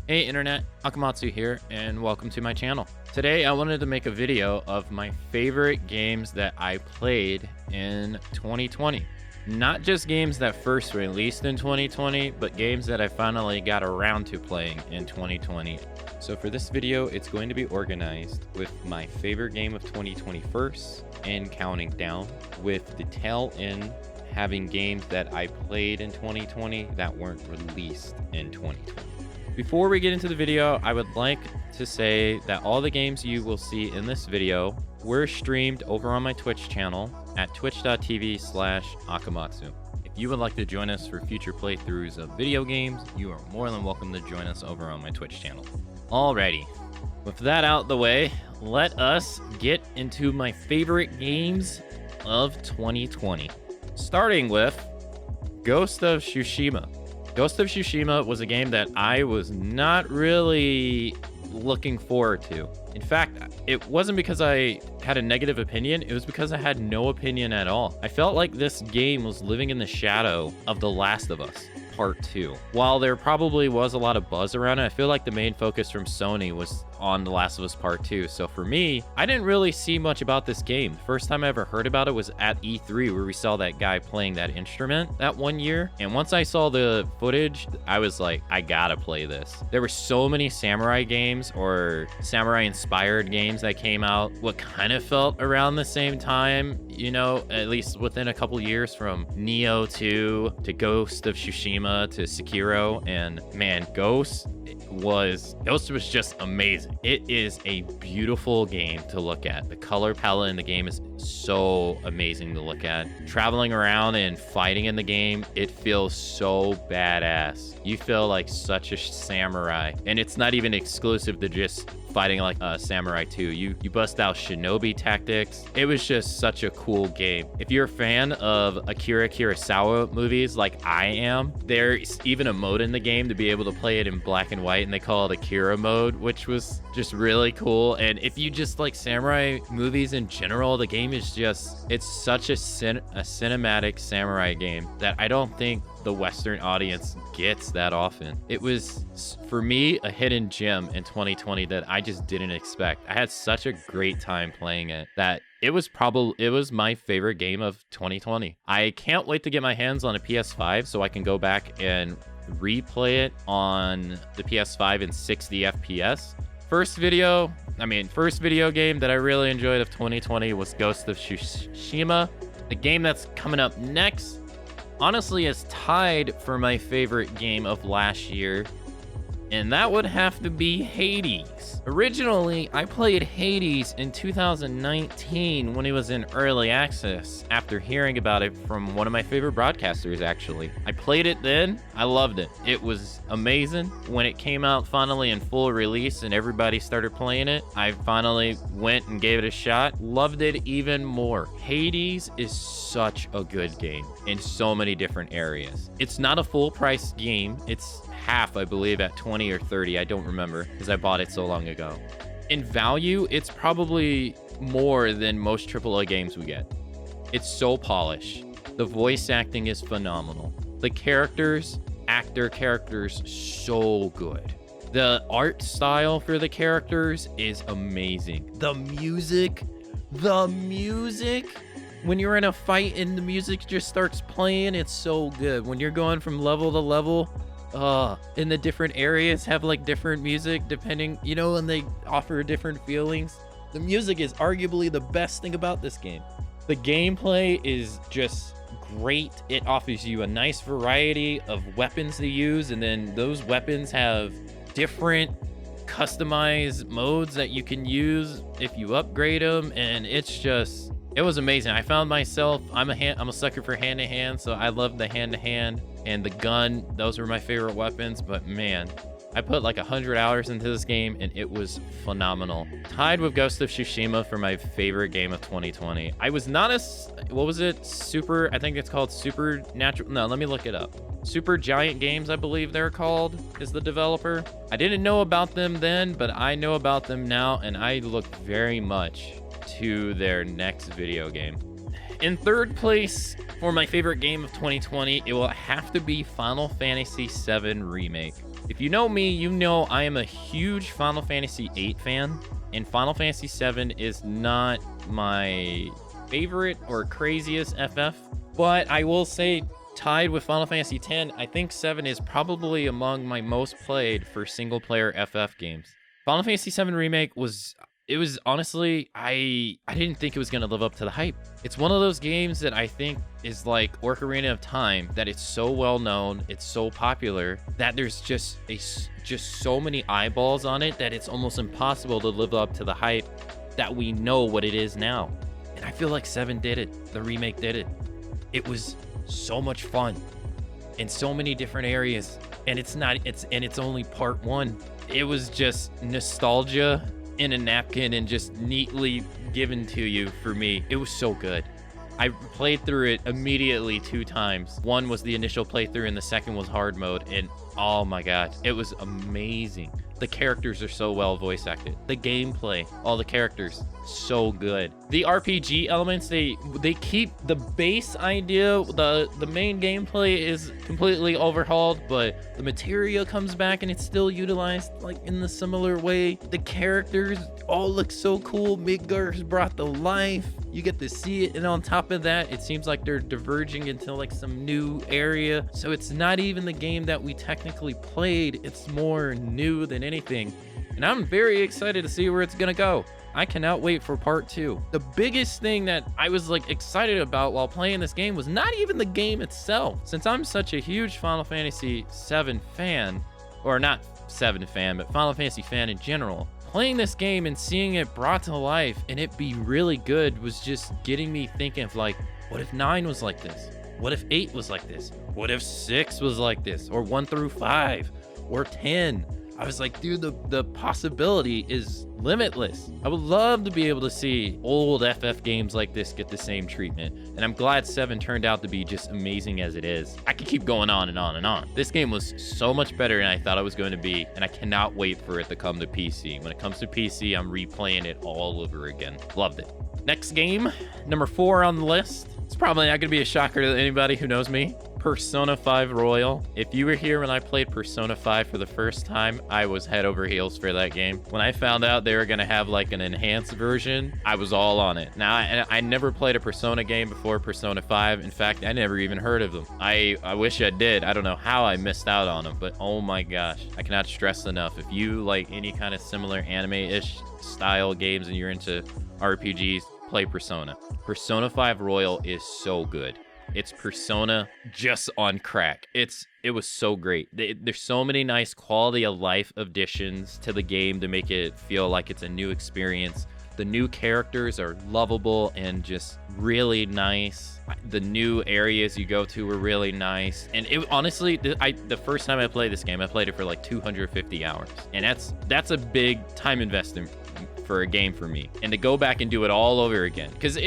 Hey internet, Akamatzu here, and welcome to my channel. Today I wanted to make a video of my favorite games that I played in 2020. Not just games that first released in 2020, but games that I finally got around to playing in 2020. So for this video, it's going to be organized with my favorite game of 2020 first, and counting down, with the tail end having games that I played in 2020 that weren't released in 2020. Before we get into the video, I would like to say that all the games you will see in this video were streamed over on my Twitch channel at twitch.tv/Akamatzu. If you would like to join us for future playthroughs of video games, you are more than welcome to join us over on my Twitch channel. Alrighty, with that out the way, let us get into my favorite games of 2020. Starting with Ghost of Tsushima. Ghost of Tsushima was a game that I was not really looking forward to. In fact, it wasn't because I had a negative opinion, it was because I had no opinion at all. I felt like this game was living in the shadow of The Last of Us Part 2. While there probably was a lot of buzz around it, I feel like the main focus from Sony was on The Last of Us Part 2. So for me, I didn't really see much about this game. The first time I ever heard about it was at E3, where we saw that guy playing that instrument that one year. And once I saw the footage, I was like, I gotta play this. There were so many samurai games or samurai-inspired games that came out what kind of felt around the same time, you know, at least within a couple years, from Neo 2 to Ghost of Tsushima to Sekiro. And man, Ghost was just amazing. It is a beautiful game to look at. The color palette in the game is so amazing to look at. Traveling around and fighting in the game, it feels so badass. You feel like such a samurai, and it's not even exclusive to just fighting like a Samurai 2. You bust out shinobi tactics. It was just such a cool game. If you're a fan of Akira Kurosawa movies like I am, there's even a mode in the game to be able to play it in black and white, and they call it Akira mode, which was just really cool. And if you just like samurai movies in general, the game is just, it's such a cinematic samurai game that I don't think the Western audience gets that often. It was, for me, a hidden gem in 2020 that I just didn't expect. I had such a great time playing it that it was my favorite game of 2020. I can't wait to get my hands on a PS5 so I can go back and replay it on the PS5 in 60 FPS. First video game that I really enjoyed of 2020 was Ghost of Tsushima. The game that's coming up next honestly is tied for my favorite game of last year, and that would have to be Hades. Originally, I played Hades in 2019 when it was in early access, after hearing about it from one of my favorite broadcasters, actually. I played it then, I loved it. It was amazing. When it came out finally in full release and everybody started playing it, I finally went and gave it a shot. Loved it even more. Hades is such a good game in so many different areas. It's not a full price game. It's half, I believe, at 20 or 30. I don't remember because I bought it so long ago. In value, it's probably more than most AAA games we get. It's so polished. The voice acting is phenomenal. The characters, so good. The art style for the characters is amazing. The music, when you're in a fight and the music just starts playing, it's so good. When you're going from level to level, and the different areas have like different music depending, you know, and they offer different feelings. The music is arguably the best thing about this game. The gameplay is just great. It offers you a nice variety of weapons to use, and then those weapons have different customized modes that you can use if you upgrade them, and it was amazing. I found myself, I'm a sucker for hand-to-hand, so I love the hand-to-hand and the gun. Those were my favorite weapons, but man, I put like 100 hours into this game and it was phenomenal. Tied with Ghost of Tsushima for my favorite game of 2020. I was not what was it? I think it's called Supernatural. No, let me look it up. Super Giant Games, I believe they're called, is the developer. I didn't know about them then, but I know about them now, and I look very much to their next video game. In third place for my favorite game of 2020, it will have to be Final Fantasy VII Remake. If you know me, you know I am a huge Final Fantasy VIII fan, and Final Fantasy VII is not my favorite or craziest FF, but I will say, tied with Final Fantasy X, I think 7 is probably among my most played for single-player FF games. Final Fantasy VII Remake was honestly, I didn't think it was going to live up to the hype. It's one of those games that I think is like Ocarina of Time, that it's so well known, it's so popular, that there's just so many eyeballs on it that it's almost impossible to live up to the hype that we know what it is now. And I feel like 7 did it. The remake did it. It was so much fun in so many different areas, and it's only part 1. It was just nostalgia in a napkin and just neatly given to you for me. It was so good. I played through it immediately 2 times. One was the initial playthrough and the second was hard mode, and oh my god, it was amazing. The characters are so well voice acted. The gameplay, all the characters, so good. The RPG elements, they keep the base idea. The main gameplay is completely overhauled, but the materia comes back and it's still utilized like in the similar way. The characters all look so cool. Midgar's brought to life. You get to see it, and on top of that, it seems like they're diverging into like some new area. So it's not even the game that we technically played. It's more new than anything. And I'm very excited to see where it's gonna go. I cannot wait for part 2. The biggest thing that I was like excited about while playing this game was not even the game itself. Since I'm such a huge Final Fantasy VII fan, or not 7 fan, but Final Fantasy fan in general, playing this game and seeing it brought to life and it be really good was just getting me thinking of like, what if 9 was like this? What if 8 was like this? What if 6 was like this? Or 1 through 5? Or 10? I was like, dude, the possibility is limitless. I would love to be able to see old FF games like this get the same treatment. And I'm glad 7 turned out to be just amazing as it is. I could keep going on and on and on. This game was so much better than I thought it was going to be, and I cannot wait for it to come to PC. When it comes to PC, I'm replaying it all over again. Loved it. Next game, number 4 on the list. It's probably not going to be a shocker to anybody who knows me. Persona 5 Royal. If you were here when I played Persona 5 for the first time, I was head over heels for that game. When I found out they were going to have like an enhanced version, I was all on it. Now, I never played a Persona game before Persona 5. In fact, I never even heard of them. I wish I did. I don't know how I missed out on them, but oh my gosh, I cannot stress enough. If you like any kind of similar anime-ish style games and you're into RPGs, play Persona. Persona 5 Royal is so good. It's Persona just on crack. It was so great. There's so many nice quality of life additions to the game to make it feel like it's a new experience. The new characters are lovable and just really nice. The new areas you go to were really nice. And it honestly, the first time I played this game, I played it for like 250 hours. And that's a big time investment for a game for me. And to go back and do it all over again, because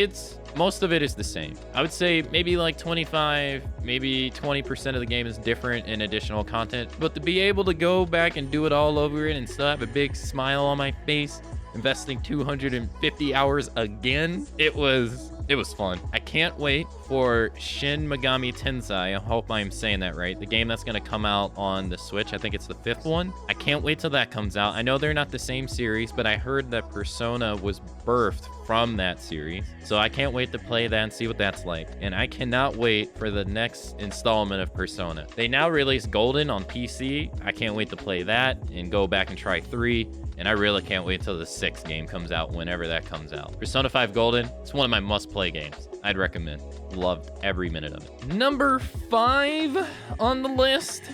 most of it is the same. I would say maybe like 25, maybe 20% of the game is different in additional content. But to be able to go back and do it all over it and still have a big smile on my face, investing 250 hours again, it was fun. I can't wait for Shin Megami Tensei. I hope I'm saying that right. The game that's going to come out on the Switch. I think it's the 5th one. I can't wait till that comes out. I know they're not the same series, but I heard that Persona was birthed from that series. So I can't wait to play that and see what that's like. And I cannot wait for the next installment of Persona. They now release Golden on PC. I can't wait to play that and go back and try 3. And I really can't wait till the 6th game comes out, whenever that comes out. Persona 5 Golden, it's one of my must-play games. I'd recommend. Loved every minute of it. Number 5 on the list,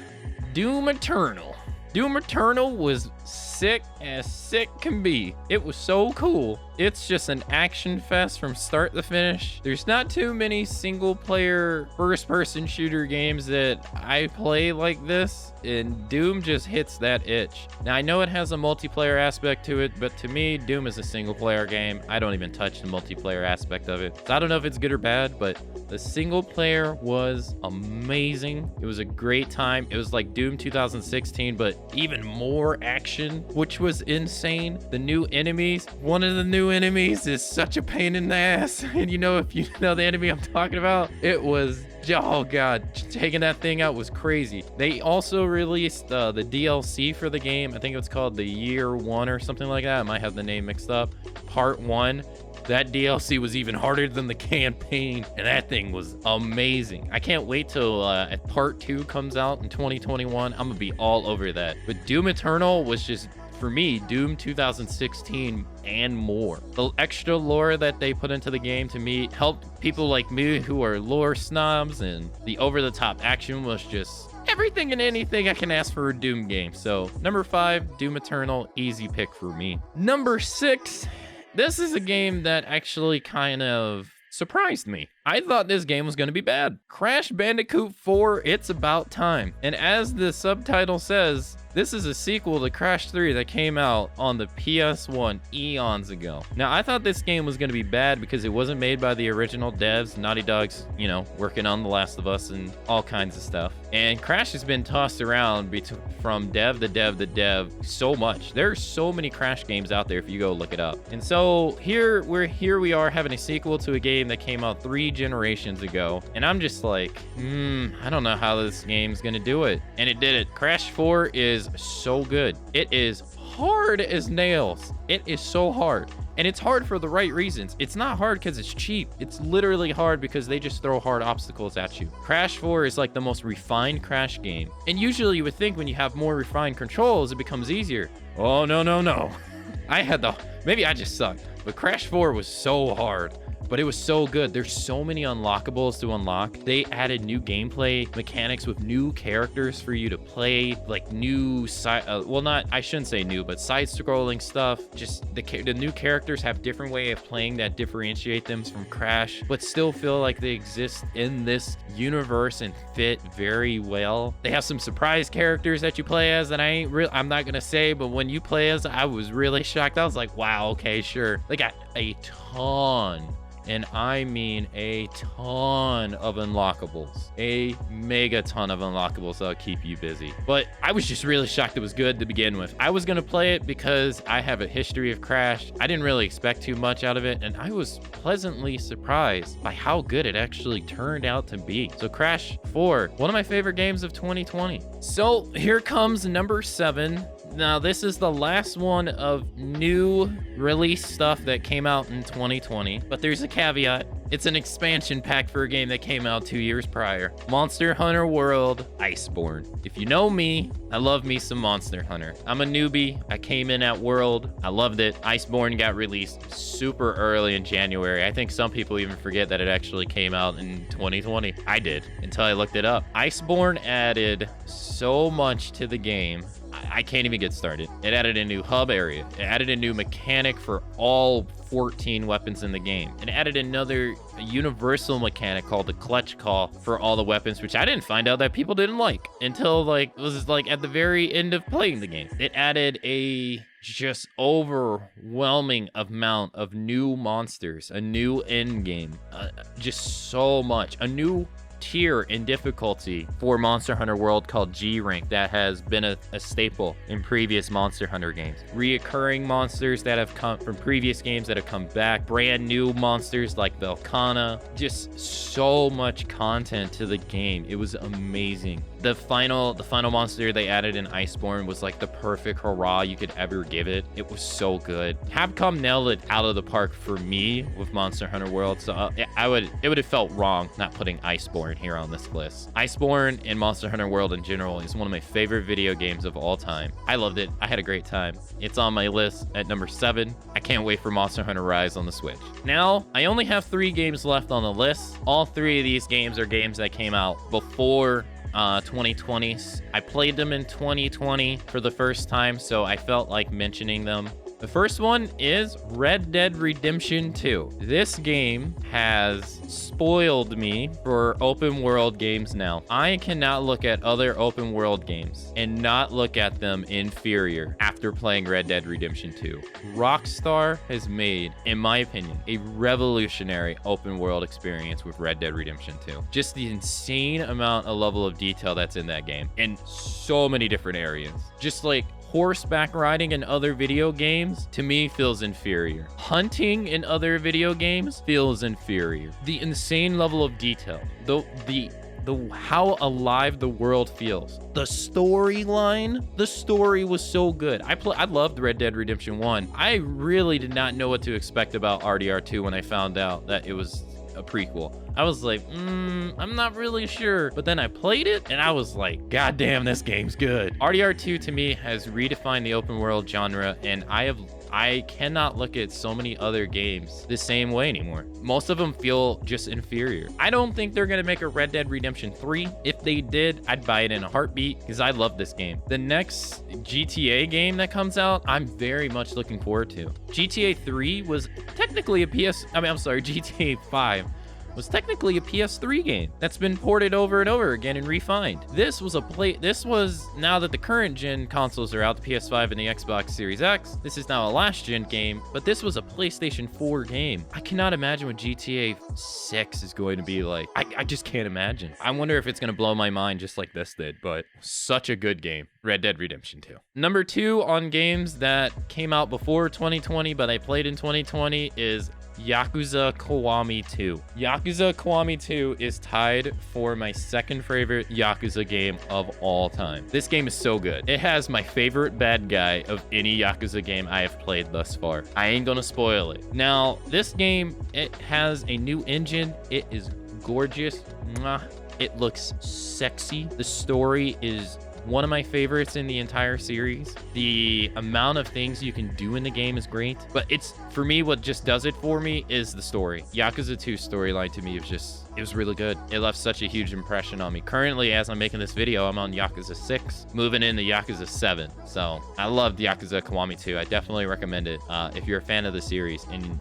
Doom Eternal. Doom Eternal was sick as sick can be. It was so cool. It's just an action fest from start to finish. There's not too many single player first person shooter games that I play like this, and Doom just hits that itch. Now I know it has a multiplayer aspect to it, but to me, Doom is a single player game. I don't even touch the multiplayer aspect of it. So I don't know if it's good or bad, but the single player was amazing. It was a great time. It was like Doom 2016, but even more action. which was insane. The new enemies, one of the new enemies is such a pain in the ass. And you know, if you know the enemy I'm talking about, it was, oh god, taking that thing out was crazy. They also released the DLC for the game. I think it was called the Year One or something like that. I might have the name mixed up. Part 1. That DLC was even harder than the campaign, and that thing was amazing. I can't wait till part 2 comes out in 2021. I'm gonna be all over that. But Doom Eternal was just, for me, Doom 2016 and more. The extra lore that they put into the game, to me, helped people like me who are lore snobs, and the over-the-top action was just everything and anything I can ask for a Doom game. So number 5, Doom Eternal, easy pick for me. Number 6, this is a game that actually kind of surprised me. I thought this game was going to be bad. Crash Bandicoot 4, It's About Time. And as the subtitle says, this is a sequel to Crash 3 that came out on the PS1 eons ago. Now, I thought this game was going to be bad because it wasn't made by the original devs. Naughty Dog's, you know, working on The Last of Us and all kinds of stuff. And Crash has been tossed around from dev to dev to dev so much. There's so many Crash games out there if you go look it up. And so here we are having a sequel to a game that came out 3 generations ago. And I'm just like, I don't know how this game's going to do it. And it did it. Crash 4 is so good. It is hard as nails. It is so hard. And it's hard for the right reasons. It's not hard because it's cheap. It's literally hard because they just throw hard obstacles at you. Crash 4 is like the most refined Crash game. And usually you would think when you have more refined controls, it becomes easier. Oh, no. Maybe I just sucked. But Crash 4 was so hard. But it was so good. There's so many unlockables to unlock. They added new gameplay mechanics with new characters for you to play, like new I shouldn't say new, but side-scrolling stuff. Just the new characters have different way of playing that differentiate them from Crash, but still feel like they exist in this universe and fit very well. They have some surprise characters that you play as that I'm not gonna say, but when you play as, I was really shocked. I was like, wow, okay, sure. They got a ton, and I mean a ton of unlockables, a mega ton of unlockables that'll keep you busy. But I was just really shocked it was good to begin with. I was gonna play it because I have a history of Crash. I didn't really expect too much out of it, and I was pleasantly surprised by how good it actually turned out to be. So Crash 4, one of my favorite games of 2020. So here comes number 7. Now, this is the last one of new release stuff that came out in 2020, but there's a caveat. It's an expansion pack for a game that came out 2 years prior. Monster Hunter World Iceborne. If you know me, I love me some Monster Hunter. I'm a newbie. I came in at World. I loved it. Iceborne got released super early in January. I think some people even forget that it actually came out in 2020. I did, until I looked it up. Iceborne added so much to the game. I can't even get started. It added a new hub area. It added a new mechanic for all 14 weapons in the game. It added another universal mechanic called the clutch call for all the weapons, which I didn't find out that people didn't like until it was at the very end of playing the game. It added a just overwhelming amount of new monsters, a new end game, just so much, a new tier in difficulty for Monster Hunter World called G rank that has been a staple in previous Monster Hunter games. Reoccurring monsters that have come from previous games that have come back, brand new monsters like Velkhana, just so much content to the game. It was amazing. The final monster they added in Iceborne was like the perfect hurrah you could ever give it. It was so good. Capcom nailed it out of the park for me with Monster Hunter World, so it would have felt wrong not putting Iceborne here on this list. Iceborne and Monster Hunter World in general is one of my favorite video games of all time. I loved it. I had a great time. It's on my list at number 7. I can't wait for Monster Hunter Rise on the Switch. Now, I only have 3 games left on the list. All 3 of these games are games that came out before 2020. I played them in 2020 for the first time, so I felt like mentioning them. The first one is Red Dead Redemption 2. This game has spoiled me for open world games now. I cannot look at other open world games and not look at them inferior after playing Red Dead Redemption 2. Rockstar has made, in my opinion, a revolutionary open world experience with Red Dead Redemption 2. Just the insane amount of level of detail that's in that game in so many different areas. Just like horseback riding in other video games, to me, feels inferior. Hunting in other video games feels inferior. The insane level of detail, the how alive the world feels. The storyline, the story was so good. I loved Red Dead Redemption 1. I really did not know what to expect about RDR2 when I found out that it was a prequel. I was like, I'm not really sure. But then I played it and I was like, God damn, this game's good. RDR2 to me has redefined the open world genre, and I cannot look at so many other games the same way anymore. Most of them feel just inferior. I don't think they're gonna make a Red Dead Redemption 3. If they did, I'd buy it in a heartbeat because I love this game. The next GTA game that comes out, I'm very much looking forward to. GTA 3 was technically GTA 5 was technically a PS3 game that's been ported over and over again and refined. This was now that the current gen consoles are out, the PS5 and the Xbox Series X, this is now a last gen game, but this was a PlayStation 4 game. I cannot imagine what GTA 6 is going to be like. I just can't imagine. I wonder if it's gonna blow my mind just like this did, but such a good game. Red Dead Redemption 2. Number 2 on games that came out before 2020, but I played in 2020 is Yakuza Kiwami 2. Yakuza Kiwami 2 is tied for my second favorite Yakuza game of all time. This game is so good. It has my favorite bad guy of any Yakuza game I have played thus far. I ain't gonna spoil it. Now, this game, it has a new engine. It is gorgeous. Mwah. It looks sexy. The story is one of my favorites in the entire series. The amount of things you can do in the game is great, but it's, for me, what just does it for me is the story. Yakuza 2 storyline to me it was really good. It left such a huge impression on me. Currently, as I'm making this video, I'm on Yakuza 6, moving into Yakuza 7. So I loved Yakuza Kiwami 2. I definitely recommend it if you're a fan of the series and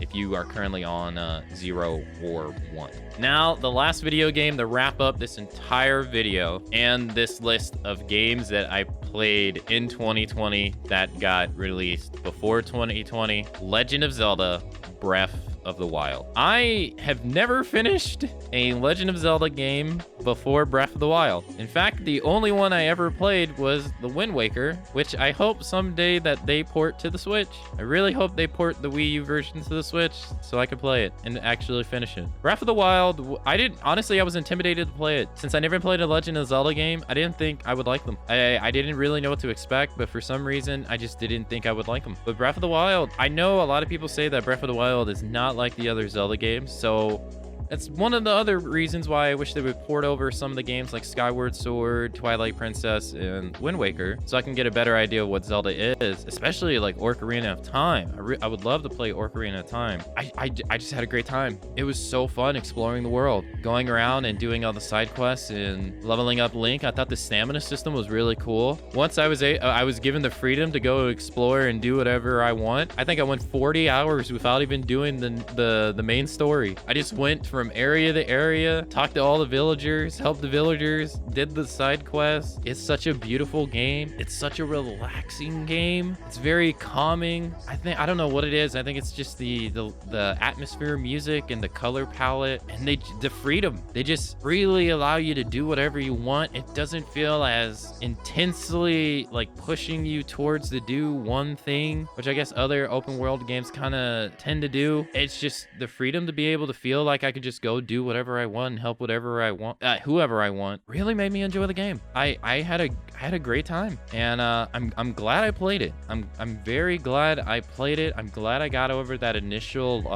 if you are currently on 0 or 1. Now, the last video game to wrap up this entire video and this list of games that I played in 2020 that got released before 2020, Legend of Zelda Breath of the Wild. I have never finished a Legend of Zelda game before Breath of the Wild. In fact, the only one I ever played was the Wind Waker, which I hope someday that they port to the Switch. I really hope they port the Wii U version to the Switch so I could play it and actually finish it. Breath of the Wild, honestly, I was intimidated to play it. Since I never played a Legend of Zelda game, I didn't think I would like them. I didn't really know what to expect, but for some reason, I just didn't think I would like them. But Breath of the Wild, I know a lot of people say that Breath of the Wild is not like the other Zelda games, so that's one of the other reasons why I wish they would port over some of the games like Skyward Sword, Twilight Princess, and Wind Waker, so I can get a better idea of what Zelda is, especially like Ocarina of Time. I would love to play Ocarina of Time. I just had a great time. It was so fun exploring the world, going around and doing all the side quests and leveling up Link. I thought the stamina system was really cool. Once I was given the freedom to go explore and do whatever I want. I think I went 40 hours without even doing the main story. I just went from area to area, talked to all the villagers, helped the villagers, did the side quests. It's such a beautiful game. It's such a relaxing game. It's very calming. I don't know what it is. I think it's just the atmosphere, music, and the color palette, and the freedom. They just freely allow you to do whatever you want. It doesn't feel as intensely like pushing you towards to do one thing, which I guess other open world games kind of tend to do. It's just the freedom to be able to feel like I could just go do whatever I want and help whatever I want, whoever I want. Really made me enjoy the game. I had a great time, and I'm glad I played it. I'm very glad I played it. I'm glad I got over that initial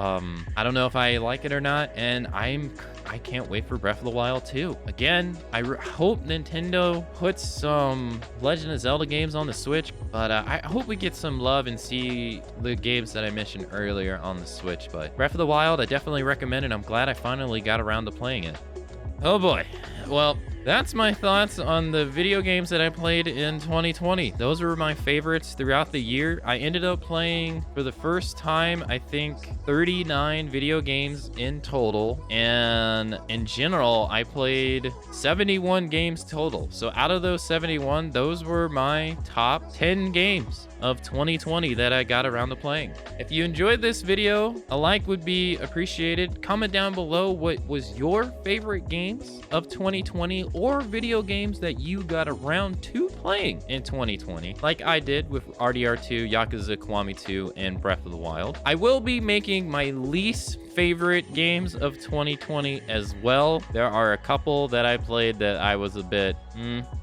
I don't know if I like it or not, and I can't wait for Breath of the Wild 2. Again, I hope Nintendo puts some Legend of Zelda games on the Switch, but I hope we get some love and see the games that I mentioned earlier on the Switch. But Breath of the Wild, I definitely recommend it. I'm glad I finally got around to playing it. Oh boy. Well, that's my thoughts on the video games that I played in 2020. Those were my favorites throughout the year. I ended up playing, for the first time, I think 39 video games in total. And in general, I played 71 games total. So out of those 71, those were my top 10 games of 2020 that I got around to playing. If you enjoyed this video, a like would be appreciated. Comment down below what was your favorite games of 2020. 2020 or video games that you got around to playing in 2020, like I did with RDR2, Yakuza Kiwami 2, and Breath of the Wild. I will be making my least favorite games of 2020 as well. There are a couple that I played that I was a bit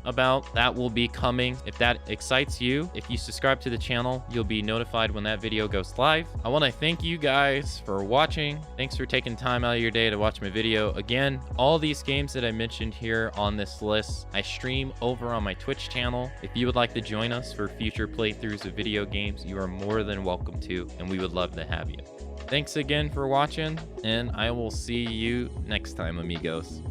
about. That will be coming. If that excites you, if you subscribe to the channel, you'll be notified when that video goes live. I want to thank you guys for watching. Thanks for taking time out of your day to watch my video. Again, all these games that I mentioned here on this list, I stream over on my Twitch channel. If you would like to join us for future playthroughs of video games, you are more than welcome to, and we would love to have you. Thanks again for watching, and I will see you next time, amigos.